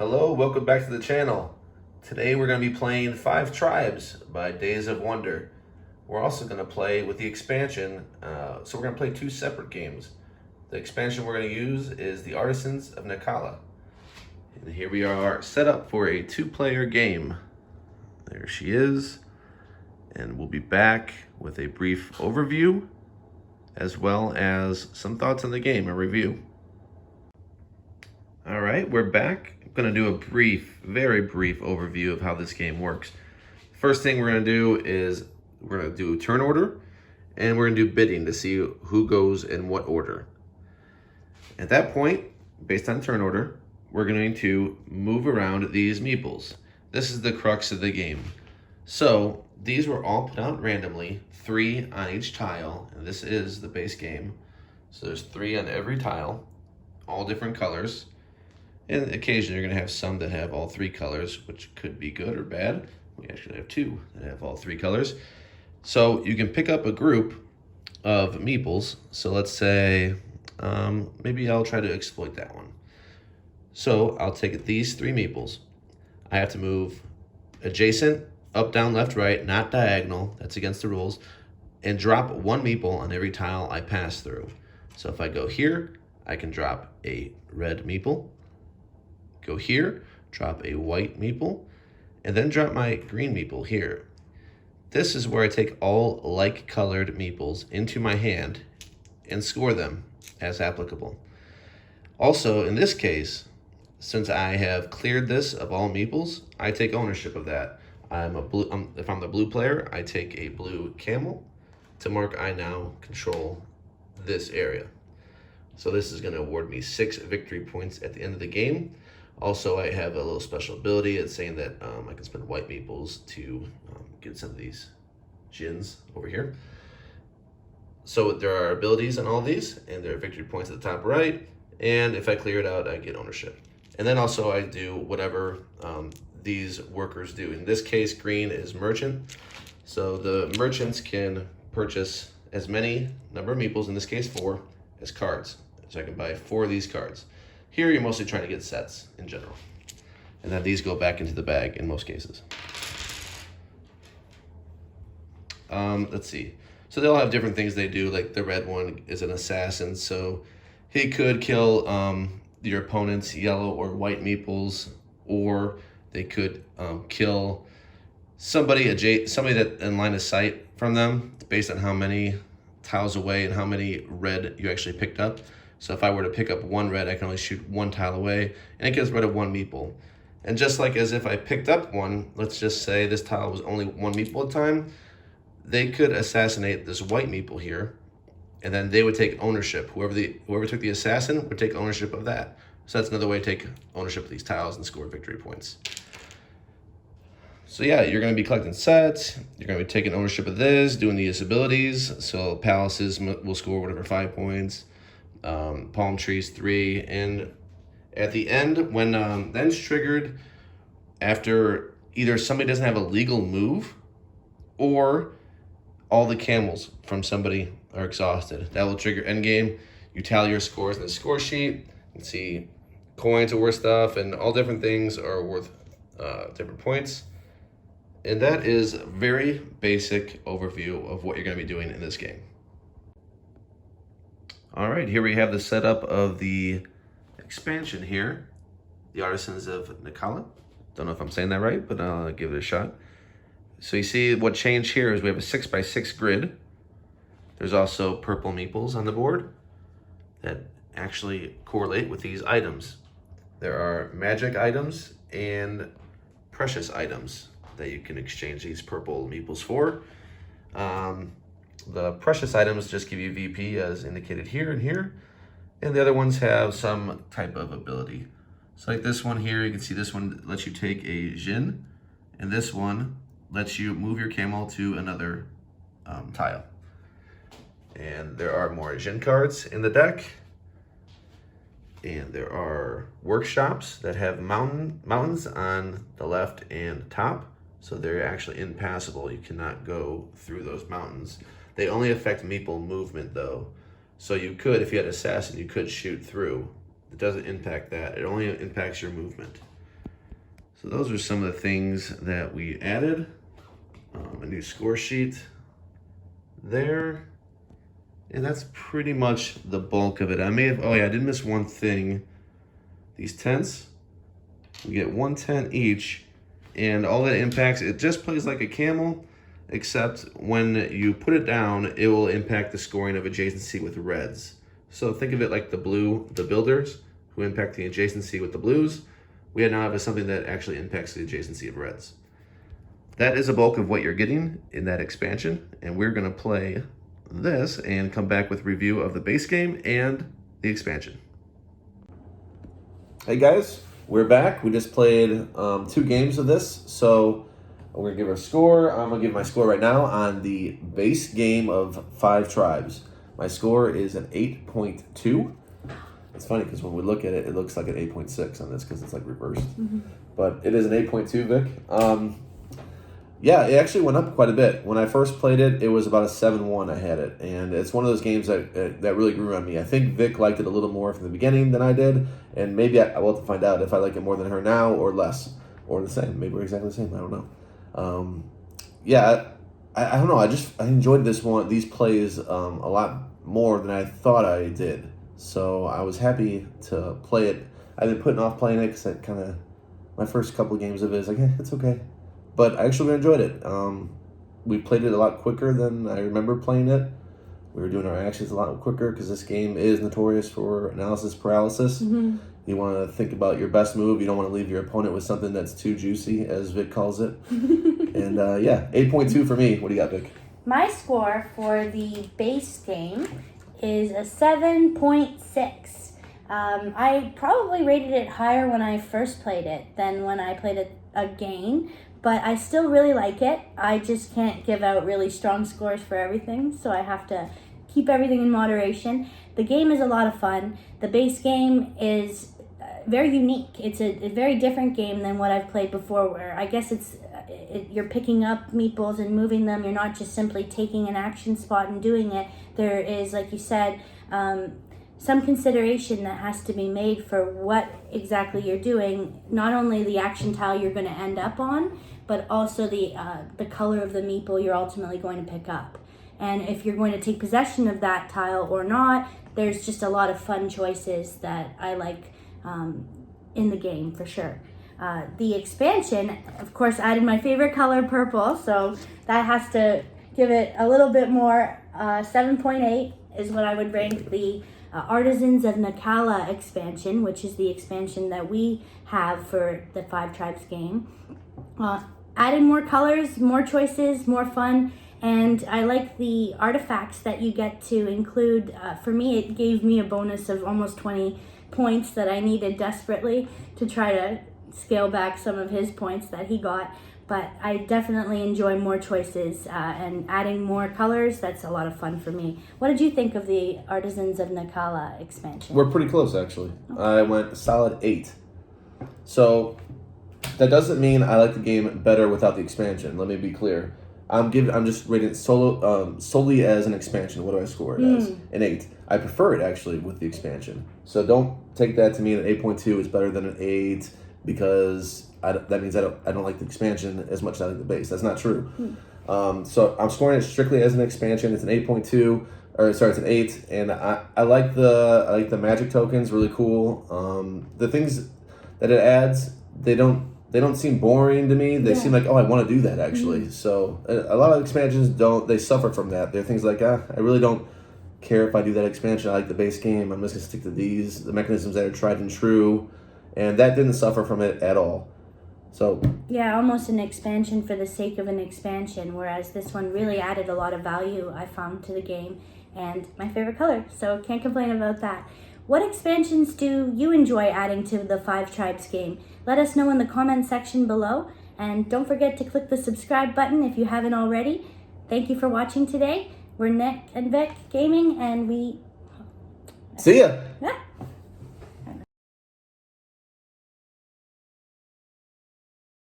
Hello, welcome back to the channel. Today we're going to be playing 5 Tribes by Days of Wonder. We're also going to play with the expansion, so we're going to play 2 separate games. The expansion we're going to use is the Artisans of Naqala. And here we are set up for a 2-player game. There she is. And we'll be back with a brief overview as well as some thoughts on the game, a review. All right, we're back. I'm gonna do a very brief overview of how this game works. First thing we're gonna do is we're gonna do turn order, and we're gonna do bidding to see who goes in what order. At that point, based on turn order, we're going to move around these meeples. This is the crux of the game. So these were all put out randomly, 3 on each tile, and this is the base game. So there's 3 on every tile, all different colors. And occasionally you're going to have some that have all 3 colors, which could be good or bad. We actually have 2 that have all 3 colors. So you can pick up a group of meeples. So let's say, maybe I'll try to exploit that one. So I'll take these 3 meeples. I have to move adjacent, up, down, left, right, not diagonal. That's against the rules. And drop 1 meeple on every tile I pass through. So if I go here, I can drop a red meeple. Go here, drop a white meeple, and then drop my green meeple here. This is where I take all like-colored meeples into my hand and score them as applicable. Also, in this case, since I have cleared this of all meeples, I take ownership of that. If I'm the blue player, I take a blue camel to mark I now control this area. So this is going to award me 6 victory points at the end of the game. Also, I have a little special ability. It's saying that I can spend white meeples to get some of these gins over here. So there are abilities on all of these, and there are victory points at the top right. And if I clear it out, I get ownership. And then also I do whatever these workers do. In this case, green is merchant. So the merchants can purchase as many number of meeples, in this case 4, as cards. So I can buy 4 of these cards. Here, you're mostly trying to get sets in general. And then these go back into the bag in most cases. Let's see. So they all have different things they do. Like the red one is an assassin. So he could kill your opponent's yellow or white meeples, or they could kill somebody that in line of sight from them based on how many tiles away and how many red you actually picked up. So if I were to pick up 1 red, I can only shoot 1 tile away, and it gets rid of 1 meeple. And just like as if I picked up 1, let's just say this tile was only 1 meeple at a time, they could assassinate this white meeple here, and then they would take ownership. Whoever took the assassin would take ownership of that. So that's another way to take ownership of these tiles and score victory points. So yeah, you're going to be collecting sets, you're going to be taking ownership of this, doing these abilities. So palaces will score whatever 5 points. Palm trees 3, and at the end, when then's triggered after either somebody doesn't have a legal move or all the camels from somebody are exhausted. That will trigger endgame. You tally your scores in the score sheet. You can see coins are worth stuff, and all different things are worth different points. And that is a very basic overview of what you're going to be doing in this game. All right, here we have the setup of the expansion here, the Artisans of Naqala. Don't know if I'm saying that right, but I'll give it a shot. So you see what changed here is we have a 6x6 grid. There's also purple meeples on the board that actually correlate with these items. There are magic items and precious items that you can exchange these purple meeples for. The precious items just give you VP as indicated here and here, and the other ones have some type of ability. So like this one here, you can see this one lets you take a Jin, and this one lets you move your camel to another tile. And there are more Jin cards in the deck, and there are workshops that have mountains on the left and top, so they're actually impassable. You cannot go through those mountains. They only affect meeple movement though. So you could, if you had assassin, you could shoot through. It doesn't impact that. It only impacts your movement. So those are some of the things that we added. A new score sheet there. And that's pretty much the bulk of it. I did miss one thing. These tents, we get 1 tent each, and all that impacts, it just plays like a camel, except when you put it down, it will impact the scoring of adjacency with reds. So think of it like the builders, who impact the adjacency with the blues. We now have something that actually impacts the adjacency of reds. That is a bulk of what you're getting in that expansion, and we're gonna play this and come back with review of the base game and the expansion. Hey guys, we're back. We just played 2 games of this, so we're gonna give our score. I'm gonna give my score right now on the base game of 5 Tribes. My score is an 8.2. It's funny because when we look at it, it looks like an 8.6 on this because it's like reversed. But it is an 8.2, Vic. Yeah, it actually went up quite a bit. When I first played it, it was about a 7-1 I had it. And it's one of those games that really grew on me. I think Vic liked it a little more from the beginning than I did. And maybe I will have to find out if I like it more than her now or less. Or the same. Maybe we're exactly the same. I don't know. Yeah, I don't know. I enjoyed these plays a lot more than I thought I did. So I was happy to play it. I've been putting off playing it because my first couple of games of it is like, it's okay. But I actually enjoyed it. We played it a lot quicker than I remember playing it. We were doing our actions a lot quicker because this game is notorious for analysis paralysis. You want to think about your best move. You don't want to leave your opponent with something that's too juicy, as Vic calls it. And yeah, 8.2 for me. What do you got, Vic? My score for the base game is a 7.6. I probably rated it higher when I first played it than when I played it again. But I still really like it. I just can't give out really strong scores for everything, so I have to keep everything in moderation. The game is a lot of fun. The base game is very unique. It's a very different game than what I've played before, where I guess you're picking up meeples and moving them. You're not just simply taking an action spot and doing it. There is, like you said, some consideration that has to be made for what exactly you're doing. Not only the action tile you're going to end up on, but also the color of the meeple you're ultimately going to pick up. And if you're going to take possession of that tile or not, there's just a lot of fun choices that I like in the game for sure. The expansion, of course, added my favorite color, purple, so that has to give it a little bit more. 7.8 is what I would rank the Artisans of Naqala expansion, which is the expansion that we have for the 5 Tribes game. Added more colors, more choices, more fun, and I like the artifacts that you get to include. For me, it gave me a bonus of almost 20 points that I needed desperately to try to scale back some of his points that he got. But I definitely enjoy more choices and adding more colors. That's a lot of fun for me. What did you think of the Artisans of Naqala expansion? We're pretty close, actually. Okay. I went solid 8. So that doesn't mean I like the game better without the expansion. Let me be clear. I'm just rating it solely as an expansion. What do I score it as? An 8. I prefer it actually with the expansion. So don't take that to mean an 8.2 is better than an 8 because that means I don't like the expansion as much as I like the base. That's not true. So I'm scoring it strictly as an expansion. It's an 8.2, it's an 8, and I like the magic tokens. Really cool. The things that it adds, they don't seem boring to me. They seem like, I want to do that actually. So a lot of expansions they suffer from that. They're things like, I really don't care if I do that expansion. I like the base game. I'm just gonna stick to the mechanisms that are tried and true, and that didn't suffer from it at all. So yeah, almost an expansion for the sake of an expansion, whereas this one really added a lot of value I found to the game, and my favorite color, so can't complain about that. What expansions do you enjoy adding to the 5 Tribes game? Let us know in the comment section below, and don't forget to click the subscribe button if you haven't already. Thank you for watching today. We're Nick and Vic Gaming, and we... See ya! Yeah.